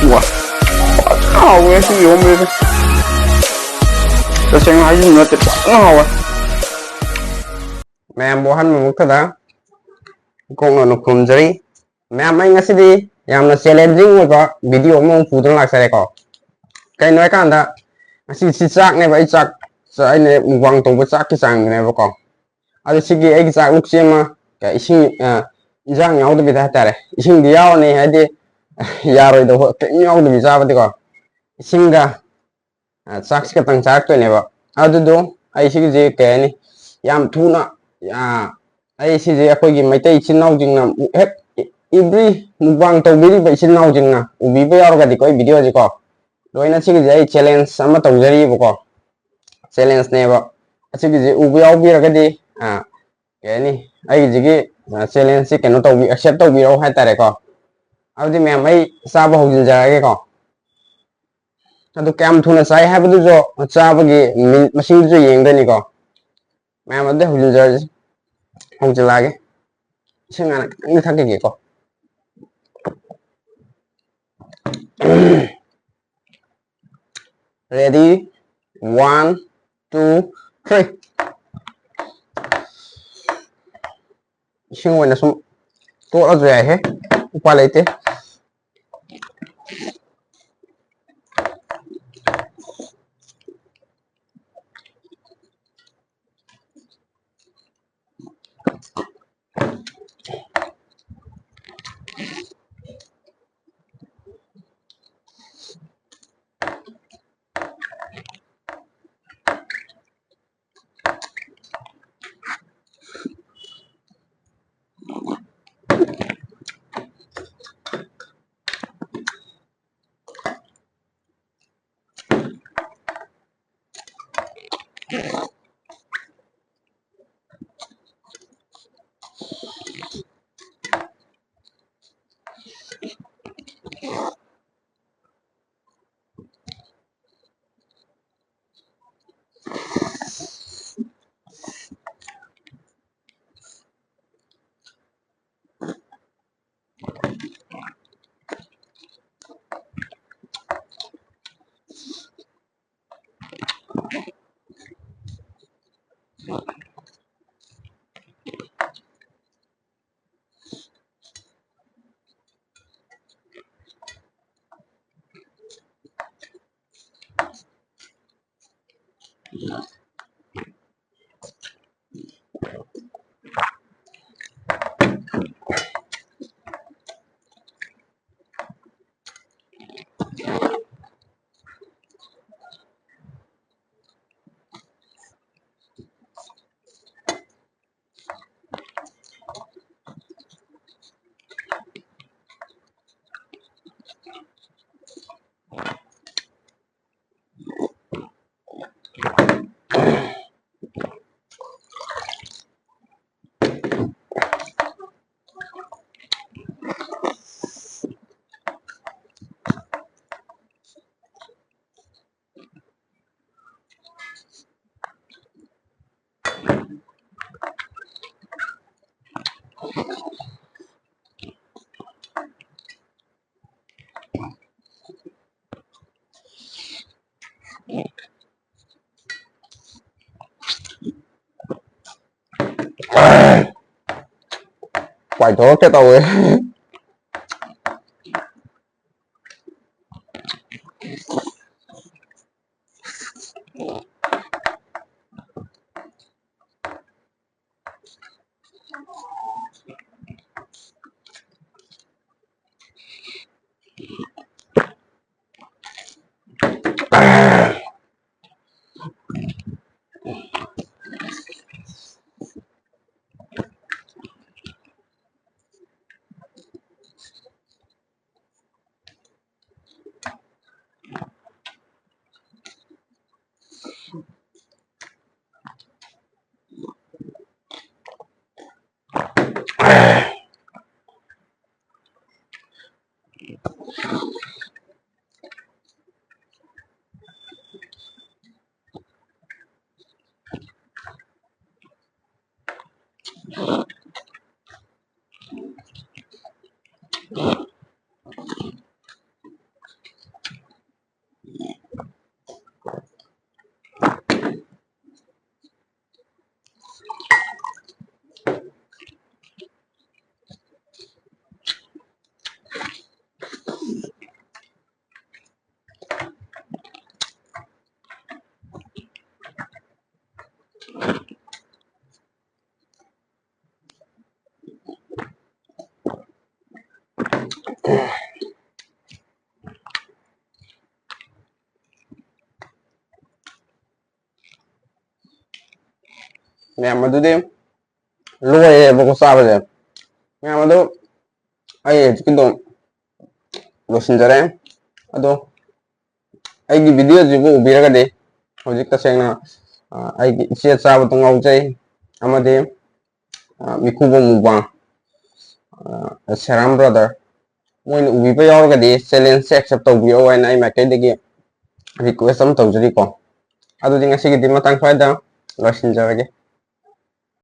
Ủa, hầu ấy, cái gì không biết. Tôi xem hai gì nữa thì quá hầu ấy. Ma'am, buhan mo ka da? Kung ano kunjari. Ma'am, ay nga sidi. Yam na challenging mo ko. Video mo putong laksare ko. Kay nói kanda. Asi si chak ne bai chak. Sa ay ne muwang tong ba chak ki sang ne ba ko. Adi sige ay chak luk sema. Ka ising isang yaw da bida tare. Ising diyaw ne hadi yaroi do ke yaw da bisa ba ko. Ising ga chak ka tang chak to ne ba. Adu do ay sige je ke ni. Yam thuna ya ai si je akhoi mai tai chin nau jing na hek every mukbang to biri bai chin nau jing na ubi ba yar ga di koi video ji ko loina chi ge challenge sama to jari bo ko challenge ne ba chi ge ubi yaw bi ra ga di ke ni ai ji ge challenge si keno to bi accept to bi ro hai ta re ko abdi me mai sa ba ho jin ja ge ko adu kam thuna sai ha bu jo cha ba ge masing jo yeng da ni ko me ma de ho jin ja không chịu lại cái xem là như thằng cái gì có ready 1 2 3 xin là xuống tốt ở dưới hết qua lấy thế quậy thố cái tôi mẹ mà tôi đi lôi vào có sao bây giờ mẹ mà tôi ai cái đồ đồ xin ra đấy ado ꯑꯩꯒꯤ ꯚꯤꯗꯤꯑꯣꯁꯤꯕꯨ ꯎꯕꯤꯔꯒꯗꯤ ꯍꯧꯖꯤꯛ ꯇꯁꯦꯡꯅ ꯑꯩꯒꯤ ꯏꯆꯦ ꯆꯥꯕꯗꯣ ꯉꯥꯎꯖꯩ ꯑꯃꯗꯤ ꯃꯤꯈꯨꯕ mukbang ꯁꯦꯔꯥꯝ brother ꯃꯣꯏꯅ ꯎꯕꯤꯕ ꯌꯥꯎꯔꯒꯗꯤ ꯆꯦꯂꯦꯟꯖꯁꯦ accept ꯇꯧꯕꯤꯌꯣ ꯍꯥꯏꯅ ꯑꯩ ꯃꯥꯏꯀꯩꯗꯒꯤ ꯔꯤꯀ꯭ꯋꯦꯁ ꯑꯃ ꯇꯧꯖꯔꯤꯀꯣ ꯑꯗꯨꯗꯤ ꯉꯁꯤꯒꯤꯗꯤ ꯃꯇꯥꯡ ꯁ꯭ꯋꯥꯏꯗ ꯂꯣꯏꯁꯤꯟꯖꯔꯒꯦ